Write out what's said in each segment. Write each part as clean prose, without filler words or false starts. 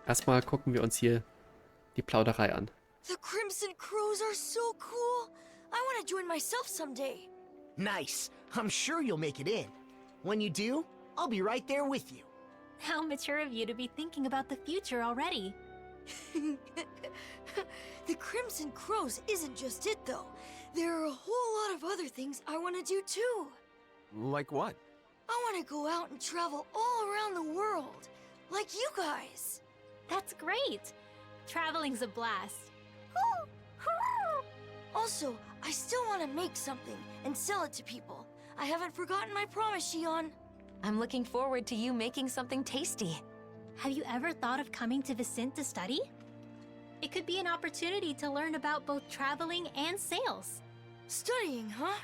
Erstmal gucken wir uns hier die Plauderei an. The Crimson Crows are so cool. I want to join myself someday. Nice. I'm sure you'll make it in. When you do, I'll be right there with you. How mature of you to be thinking about the future already. The Crimson Crows isn't just it, though. There are a whole lot of other things I want to do, too. Like what? I want to go out and travel all around the world, like you guys. That's great. Traveling's a blast. Also, I still want to make something and sell it to people. I haven't forgotten my promise, Shionne. I'm looking forward to you making something tasty. Have you ever thought of coming to Vicent to study? It could be an opportunity to learn about both traveling and sales. Studying, huh?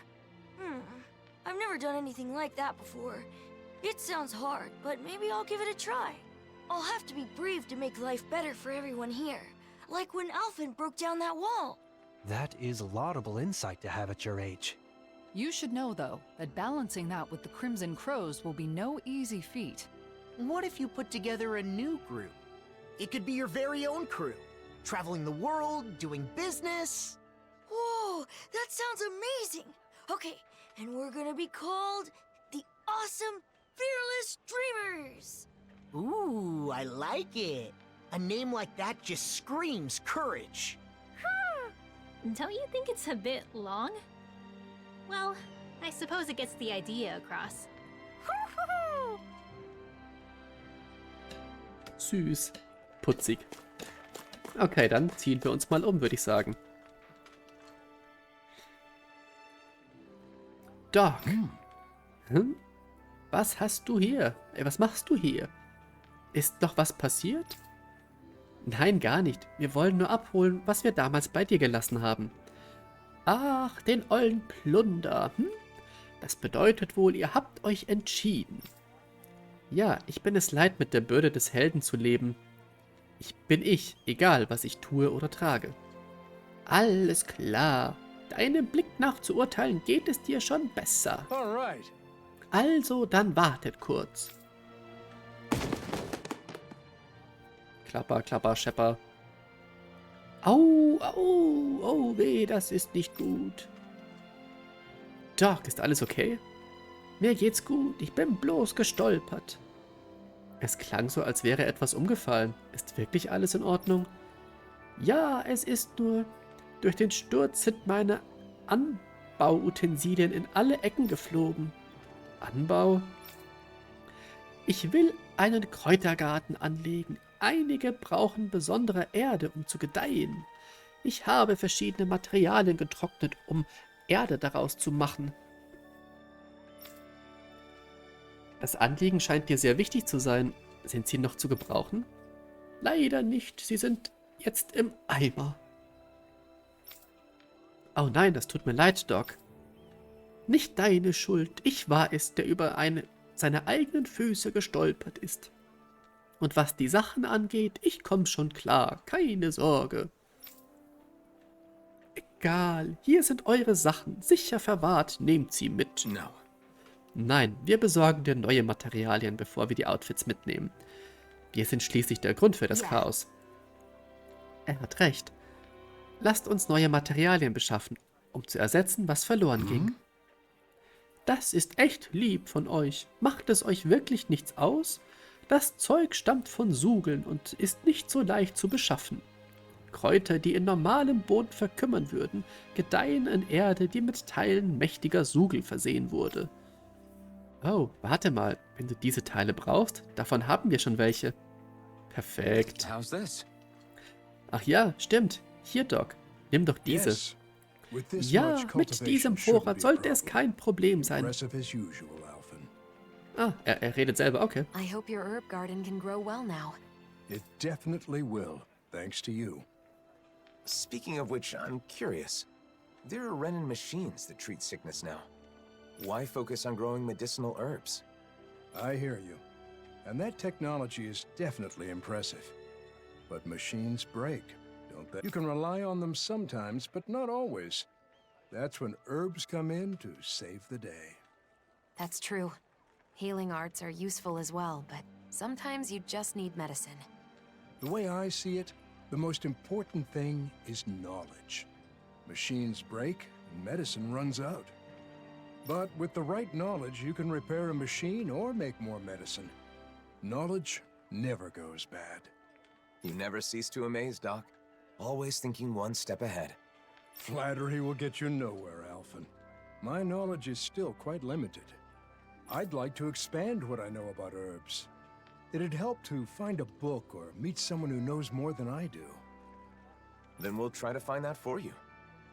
I've never done anything like that before. It sounds hard, but maybe I'll give it a try. I'll have to be brave to make life better for everyone here. Like when Alphen broke down that wall. That is laudable insight to have at your age. You should know, though, that balancing that with the Crimson Crows will be no easy feat. What if you put together a new group? It could be your very own crew. Traveling the world, doing business. Whoa, that sounds amazing. Okay, and we're gonna be called the Awesome Fearless Dreamers. Ooh, I like it. A name like that just screams courage. Don't you think it's a bit long? Well, I suppose it gets the idea across. Süß. Putzig. Okay, dann ziehen wir uns mal um, würde ich sagen. Doc. Was hast du hier? Was machst du hier? Ist noch was passiert? Nein, gar nicht. Wir wollen nur abholen, was wir damals bei dir gelassen haben. Ach, den ollen Plunder. Das bedeutet wohl, ihr habt euch entschieden. Ja, ich bin es leid, mit der Bürde des Helden zu leben. Ich bin ich, egal was ich tue oder trage. Alles klar. Deinem Blick nach zu urteilen, geht es dir schon besser. Alright. Also, dann wartet kurz. Klapper, klapper, schepper. Au, au, oh weh, das ist nicht gut. Doc, ist alles okay? Mir geht's gut, ich bin bloß gestolpert. Es klang so, als wäre etwas umgefallen. Ist wirklich alles in Ordnung? Ja, es ist nur... Durch den Sturz sind meine Anbauutensilien in alle Ecken geflogen. Anbau? Ich will einen Kräutergarten anlegen. Einige brauchen besondere Erde, um zu gedeihen. Ich habe verschiedene Materialien getrocknet, um Erde daraus zu machen. Das Anliegen scheint dir sehr wichtig zu sein. Sind sie noch zu gebrauchen? Leider nicht. Sie sind jetzt im Eimer. Oh nein, das tut mir leid, Doc. Nicht deine Schuld. Ich war es, der über seine eigenen Füße gestolpert ist. Und was die Sachen angeht, ich komm schon klar. Keine Sorge. Egal, hier sind eure Sachen. Sicher verwahrt, nehmt sie mit. No. Nein, wir besorgen dir neue Materialien, bevor wir die Outfits mitnehmen. Wir sind schließlich der Grund für das Chaos. Er hat recht. Lasst uns neue Materialien beschaffen, um zu ersetzen, was verloren ging. Das ist echt lieb von euch. Macht es euch wirklich nichts aus? Das Zeug stammt von Sugeln und ist nicht so leicht zu beschaffen. Kräuter, die in normalem Boden verkümmern würden, gedeihen in Erde, die mit Teilen mächtiger Sugel versehen wurde. Oh, warte mal, wenn du diese Teile brauchst, davon haben wir schon welche. Perfekt. How's this? Ach ja, stimmt. Hier, Doc, nimm doch diese. Yes. With this Ja, much mit cultivation diesem shouldn't Vorrat be a sollte es problem. kein Problem sein. Impressive as usual, Alphen. Ah, er redet selber, okay. I hope your herb garden can grow well now. It definitely will, thanks to you. Speaking of which, I'm curious. There are Renin machines that treat sickness now. Why focus on growing medicinal herbs? I hear you. And that technology is definitely impressive. But machines break, don't they? You can rely on them sometimes, but not always. That's when herbs come in to save the day. That's true. Healing arts are useful as well, but sometimes you just need medicine. The way I see it, the most important thing is knowledge. Machines break and medicine runs out. But with the right knowledge, you can repair a machine or make more medicine. Knowledge never goes bad. You never cease to amaze, Doc. Always thinking one step ahead. Flattery will get you nowhere, Alphen. My knowledge is still quite limited. I'd like to expand what I know about herbs. It'd help to find a book or meet someone who knows more than I do. Then we'll try to find that for you.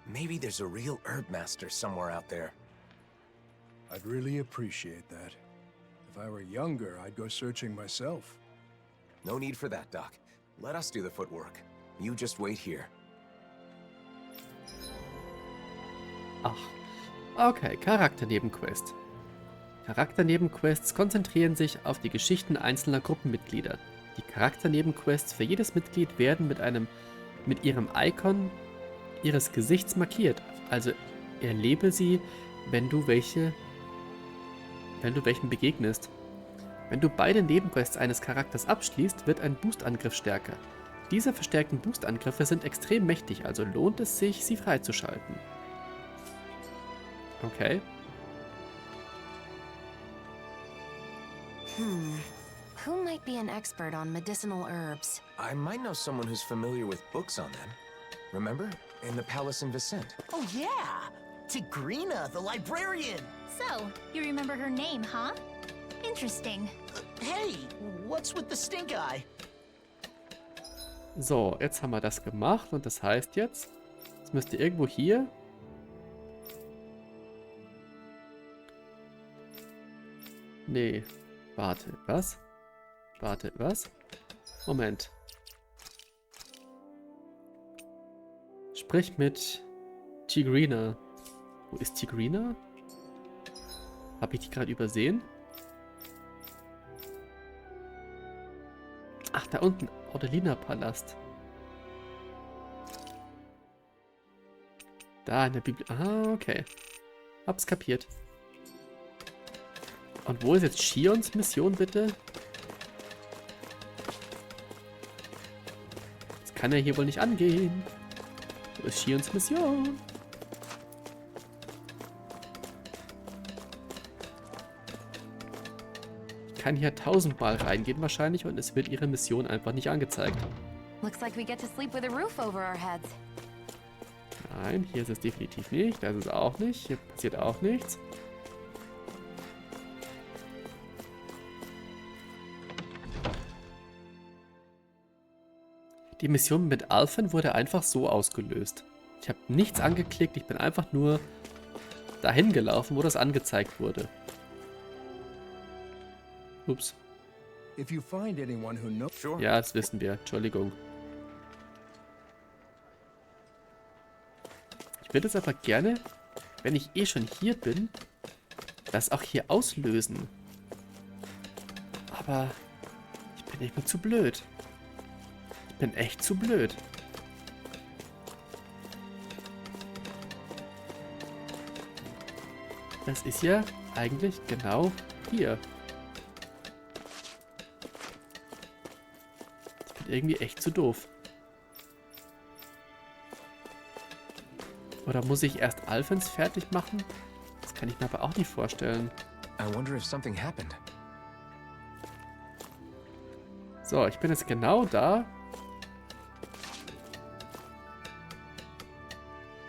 Maybe there's a real herb master somewhere out there. I'd really appreciate that. If I were younger, I'd go searching myself. No need for that, Doc. Let us do the footwork. You just wait here. Ach, okay, Charakternebenquest. Charakternebenquests konzentrieren sich auf die Geschichten einzelner Gruppenmitglieder. Die Charakternebenquests für jedes Mitglied werden mit ihrem Icon ihres Gesichts markiert. Also erlebe sie, wenn du welchen begegnest. Wenn du beide Nebenquests eines Charakters abschließt, wird ein Boostangriff stärker. Diese verstärkten Boostangriffe sind extrem mächtig, also lohnt es sich, sie freizuschalten. Okay. Who might be an expert on medicinal herbs? I might know someone who's familiar with books on them. Remember? In the palace in Vicent. Oh, yeah! Tigrina, the librarian! So, you remember her name, huh? Interesting. Hey, what's with the stink eye? So, jetzt haben wir das gemacht und das heißt jetzt müsste irgendwo hier nee, warte, was? Warte, was? Moment. Sprich mit Tigrina. Wo ist Tigrina? Habe ich die gerade übersehen? Ach, da unten. Audelina-Palast. Da in der Bibliothek. Ah, okay. Hab's kapiert. Und wo ist jetzt Shionnes Mission, bitte? Das kann ja hier wohl nicht angehen. Wo ist Shionnes Mission? Ich kann hier 1000-mal reingehen wahrscheinlich und es wird ihre Mission einfach nicht angezeigt. Looks like we get to sleep with a roof over our heads. Nein, hier ist es definitiv nicht. Das ist es auch nicht. Hier passiert auch nichts. Die Mission mit Alphen wurde einfach so ausgelöst. Ich habe nichts angeklickt, ich bin einfach nur dahin gelaufen, wo das angezeigt wurde. Ups. If you find anyone who knows... Sure. Ja, das wissen wir. Entschuldigung. Ich würde es aber gerne, wenn ich eh schon hier bin, das auch hier auslösen. Aber ich bin echt mal zu blöd. Ich bin echt zu blöd. Das ist ja eigentlich genau hier. Ich bin irgendwie echt zu doof. Oder muss ich erst Alphens fertig machen? Das kann ich mir aber auch nicht vorstellen. I wonder if something happened. So, ich bin jetzt genau da.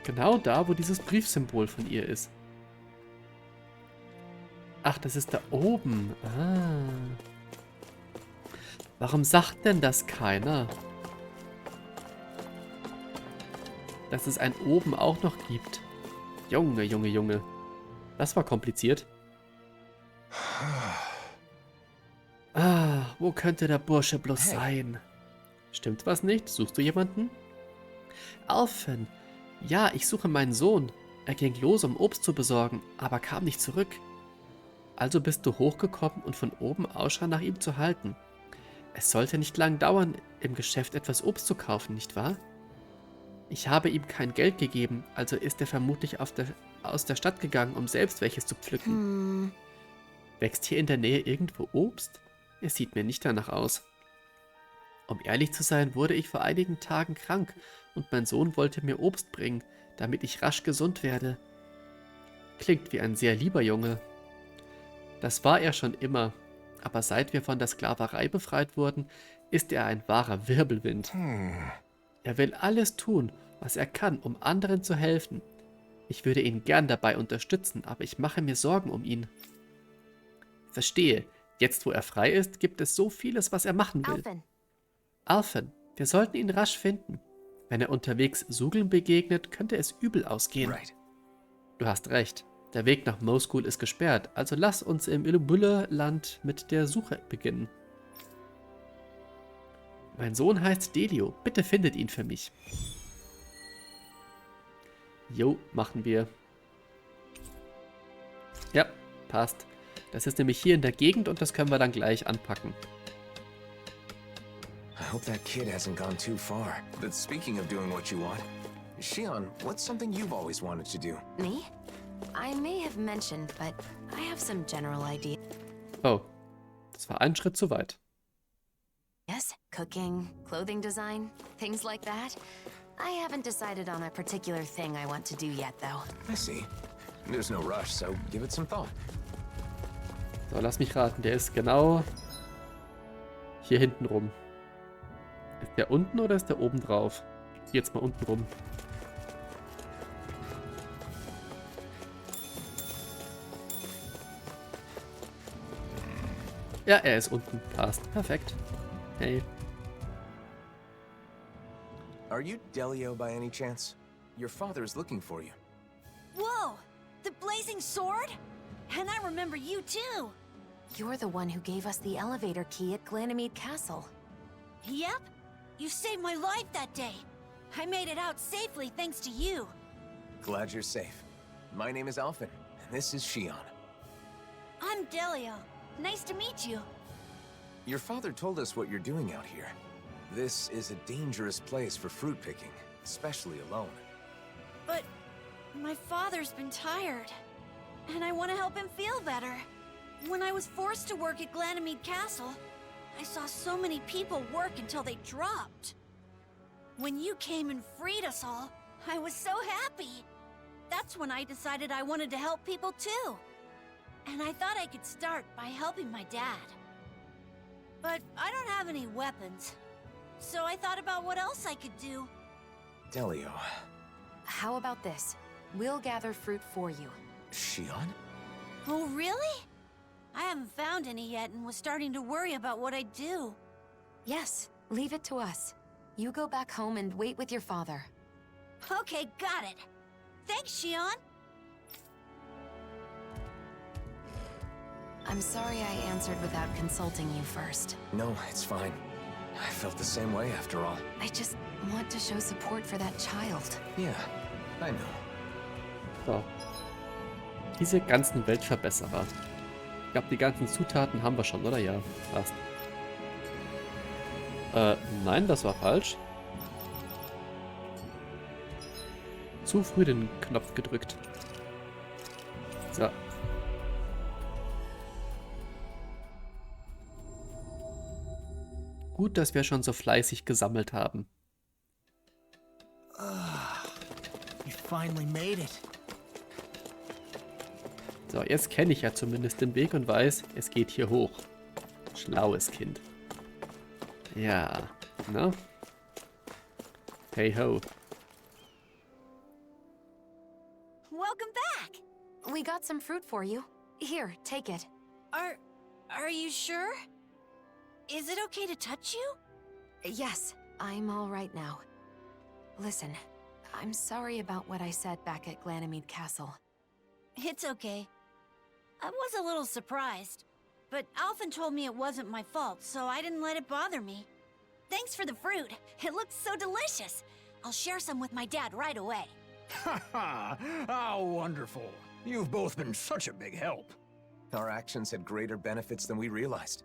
Genau da, wo dieses Briefsymbol von ihr ist. Ach, das ist da oben. Ah. Warum sagt denn das keiner? Dass es ein oben auch noch gibt. Junge, Junge, Junge. Das war kompliziert. Ah, wo könnte der Bursche bloß sein? Stimmt was nicht? Suchst du jemanden? Alphen. Ja, ich suche meinen Sohn. Er ging los, um Obst zu besorgen, aber kam nicht zurück. Also bist du hochgekommen und von oben Ausschau nach ihm zu halten. Es sollte nicht lang dauern, im Geschäft etwas Obst zu kaufen, nicht wahr? Ich habe ihm kein Geld gegeben, also ist er vermutlich aus der Stadt gegangen, um selbst welches zu pflücken. Wächst hier in der Nähe irgendwo Obst? Es sieht mir nicht danach aus. Um ehrlich zu sein, wurde ich vor einigen Tagen krank und mein Sohn wollte mir Obst bringen, damit ich rasch gesund werde. Klingt wie ein sehr lieber Junge. Das war er schon immer, aber seit wir von der Sklaverei befreit wurden, ist er ein wahrer Wirbelwind. Er will alles tun, was er kann, um anderen zu helfen. Ich würde ihn gern dabei unterstützen, aber ich mache mir Sorgen um ihn. Verstehe, jetzt wo er frei ist, gibt es so vieles, was er machen will. Alphen. Alphen, wir sollten ihn rasch finden. Wenn er unterwegs Sugeln begegnet, könnte es übel ausgehen. Right. Du hast recht. Der Weg nach Mo School ist gesperrt, also lass uns im Illubulle-Land mit der Suche beginnen. Mein Sohn heißt Delio. Bitte findet ihn für mich. Jo, machen wir. Ja, passt. Das ist nämlich hier in der Gegend und das können wir dann gleich anpacken. I hope that kid hasn't gone too far. But speaking of doing what you want, Shionne, what's something you've always wanted to do? Me? I may have mentioned, but I have some general ideas. Oh, das war ein Schritt zu weit. Yes, cooking, clothing design, things like that. I haven't decided on a particular thing I want to do yet, though. I see. There's no rush, so give it some thought. So, lass mich raten. Der ist genau hier hinten rum. Ist der unten oder ist der oben drauf? Ich gehe jetzt mal unten rum. Ja, er ist unten. Passt. Perfekt. Hey. Are you Delio by any chance? Your father is looking for you. Whoa! The blazing sword? And I remember you too! You're the one who gave us the elevator key at Ganymede Castle. Yep. You saved my life that day. I made it out safely thanks to you. Glad you're safe. My name is Alphen, and this is Shionne. I'm Delio. Nice to meet you. Your father told us what you're doing out here. This is a dangerous place for fruit picking, especially alone. But my father's been tired, and I want to help him feel better. When I was forced to work at Ganymede Castle, I saw so many people work until they dropped. When you came and freed us all, I was so happy. That's when I decided I wanted to help people too. And I thought I could start by helping my dad. But I don't have any weapons, so I thought about what else I could do. Delio. How about this? We'll gather fruit for you. Shionne? Oh, really? I haven't found any yet and was starting to worry about what I'd do. Yes, leave it to us. You go back home and wait with your father. Okay, got it. Thanks, Shionne. I'm sorry I answered without consulting you first. No, it's fine. I felt the same way after all. I just want to show support for that child. Yeah, I know. So. Diese ganzen Weltverbesserer. Ich glaube, die ganzen Zutaten haben wir schon, oder? Ja, passt. Nein, das war falsch. Zu früh den Knopf gedrückt. So. Gut, dass wir schon so fleißig gesammelt haben. You finally made it. So, jetzt kenne ich ja zumindest den Weg und weiß, es geht hier hoch. Schlaues Kind. Ja, ne? Hey ho. Welcome back. We got some fruit for you. Here, take it. Are you sure? Is it okay to touch you? Yes, I'm all right now. Listen, I'm sorry about what I said back at Ganymede Castle. It's okay. I was a little surprised, but Alphen told me it wasn't my fault, so I didn't let it bother me. Thanks for the fruit. It looks so delicious. I'll share some with my dad right away. Ha ha! How wonderful. You've both been such a big help. Our actions had greater benefits than we realized.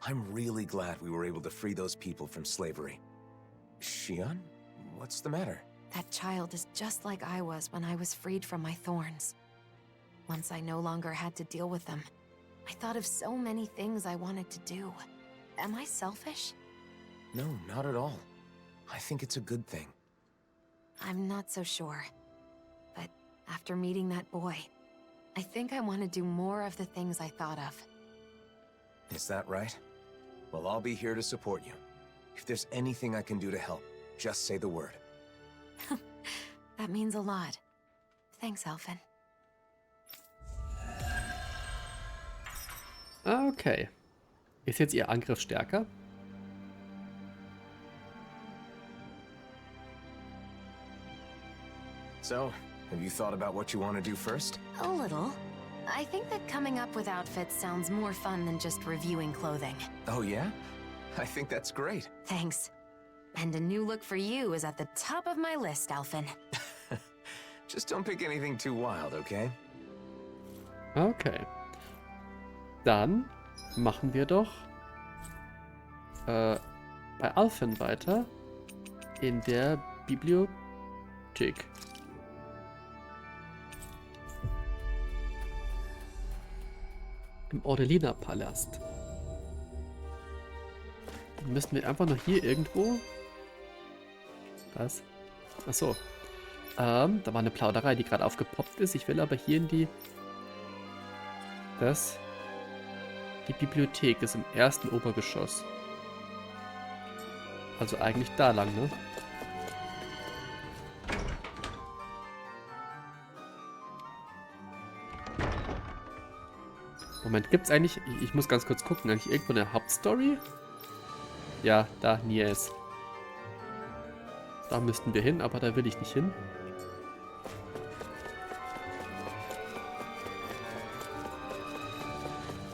I'm really glad we were able to free those people from slavery. Shionne? What's the matter? That child is just like I was when I was freed from my thorns. Once I no longer had to deal with them, I thought of so many things I wanted to do. Am I selfish? No, not at all. I think it's a good thing. I'm not so sure. But after meeting that boy, I think I want to do more of the things I thought of. Is that right? Well, I'll be here to support you. If there's anything I can do to help, just say the word. That means a lot. Thanks, Alphen. Okay. Ist jetzt Ihr Angriff stärker? So, have you thought about what you want to do first? A little. I think that coming up with outfits sounds more fun than just reviewing clothing. Oh yeah? I think that's great. Thanks. And a new look for you is at the top of my list, Alphen. Just don't pick anything too wild, okay? Okay. Dann machen wir doch bei Alphen weiter in der Bibliothek. Im Ordelina-Palast. Dann müssten wir einfach noch hier irgendwo... Was? Achso. Da war eine Plauderei, die gerade aufgepoppt ist. Ich will aber hier in die... Die Bibliothek ist im ersten Obergeschoss. Also eigentlich da lang, ne? Moment, gibt's eigentlich... Ich muss ganz kurz gucken. Eigentlich irgendwo eine Hauptstory? Ja, da, Nies. Da müssten wir hin, aber da will ich nicht hin.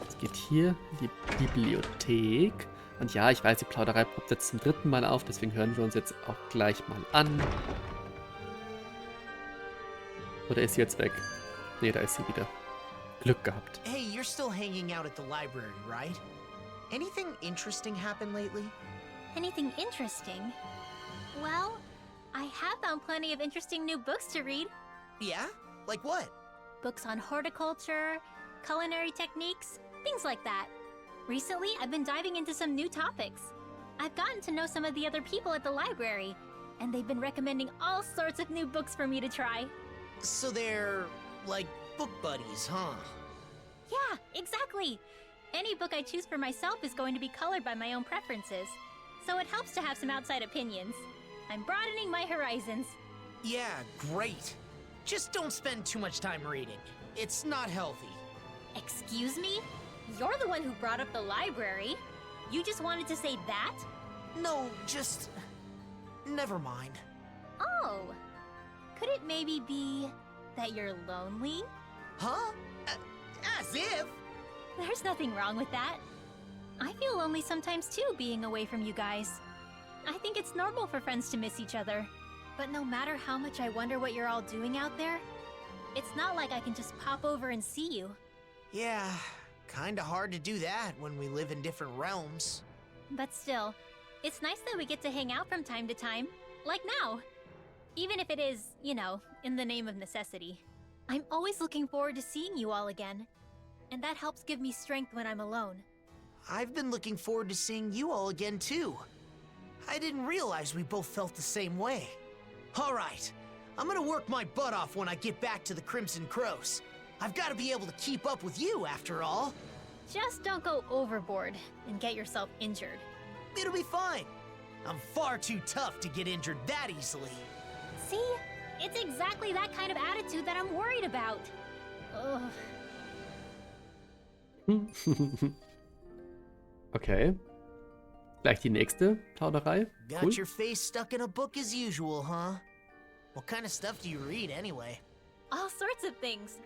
Es geht hier in die Bibliothek. Und ja, ich weiß, die Plauderei poppt jetzt zum 3. Mal auf, deswegen hören wir uns jetzt auch gleich mal an. Oder ist sie jetzt weg? Ne, da ist sie wieder. Glück gehabt. Hey, you're still hanging out at the library, right? Anything interesting happened lately? Anything interesting? Well, I have found plenty of interesting new books to read. Yeah? Like what? Books on horticulture, culinary techniques, things like that. Recently, I've been diving into some new topics. I've gotten to know some of the other people at the library, and they've been recommending all sorts of new books for me to try. So they're, like, book buddies, huh? Yeah, exactly. Any book I choose for myself is going to be colored by my own preferences, so it helps to have some outside opinions. I'm broadening my horizons. Yeah, great. Just don't spend too much time reading. It's not healthy. Excuse me? You're the one who brought up the library. You just wanted to say that? No, just... never mind. Oh. Could it maybe be that you're lonely? Huh? As if? There's nothing wrong with that. I feel lonely sometimes too, being away from you guys. I think it's normal for friends to miss each other. But no matter how much I wonder what you're all doing out there, it's not like I can just pop over and see you. Yeah, kinda hard to do that when we live in different realms. But still, it's nice that we get to hang out from time to time, like now. Even if it is, you know, in the name of necessity. I'm always looking forward to seeing you all again. And that helps give me strength when I'm alone. I've been looking forward to seeing you all again, too. I didn't realize we both felt the same way. All right, I'm gonna work my butt off when I get back to the Crimson Crows. I've got to be able to keep up with you, after all. Just don't go overboard and get yourself injured. It'll be fine. I'm far too tough to get injured that easily. See? It's exactly that kind of attitude that I'm worried about. Ugh. Okay. Gleich die nächste Plauderei. Got Cool. your face stuck in a book as usual, huh? What kind of stuff do you read, anyway? All sorts of things.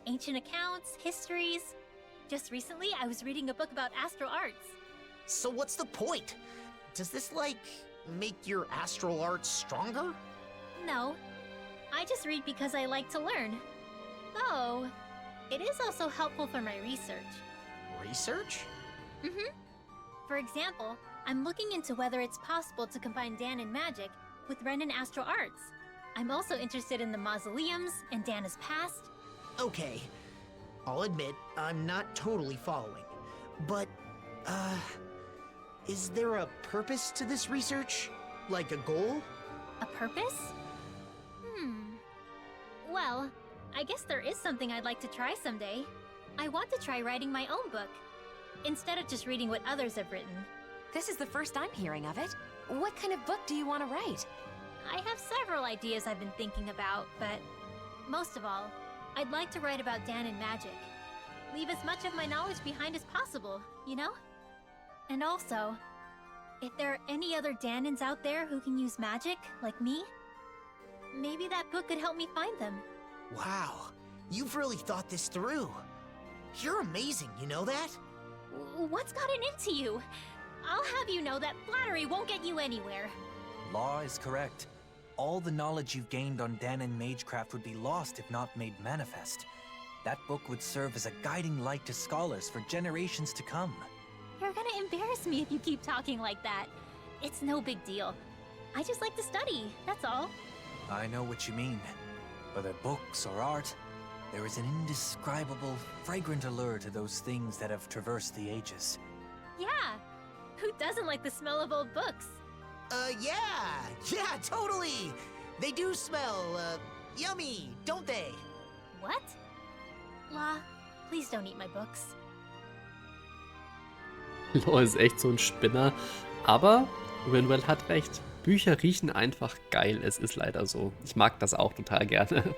Ancient accounts, histories. Just recently, I was reading a book about astral arts. So what's the point? Does this, like, make your astral arts stronger? No. I just read because I like to learn. Though, it is also helpful for my research. Research? Mm-hmm. For example, I'm looking into whether it's possible to combine Dan magic with Ren and astral arts. I'm also interested in the mausoleums and Dana's past. Okay. I'll admit, I'm not totally following. But, Is there a purpose to this research? Like a goal? A purpose? Well, I guess there is something I'd like to try someday. I want to try writing my own book, instead of just reading what others have written. This is the first I'm hearing of it. What kind of book do you want to write? I have several ideas I've been thinking about, but most of all, I'd like to write about Dan and magic. Leave as much of my knowledge behind as possible, you know? And also, if there are any other Danins out there who can use magic, like me, maybe that book could help me find them. Wow, you've really thought this through. You're amazing, you know that? What's gotten into you? I'll have you know that flattery won't get you anywhere. Law is correct. All the knowledge you've gained on Danin Magecraft would be lost if not made manifest. That book would serve as a guiding light to scholars for generations to come. You're gonna embarrass me if you keep talking like that. It's no big deal. I just like to study, that's all. I know what you mean. Whether books or art, there is an indescribable, fragrant allure to those things that have traversed the ages. Yeah, who doesn't like the smell of old books? Yeah, totally! They do smell, yummy, don't they? What? La, please don't eat my books. Law ist echt so ein Spinner. Aber Winwell hat recht. Bücher riechen einfach geil. Es ist leider so. Ich mag das auch total gerne.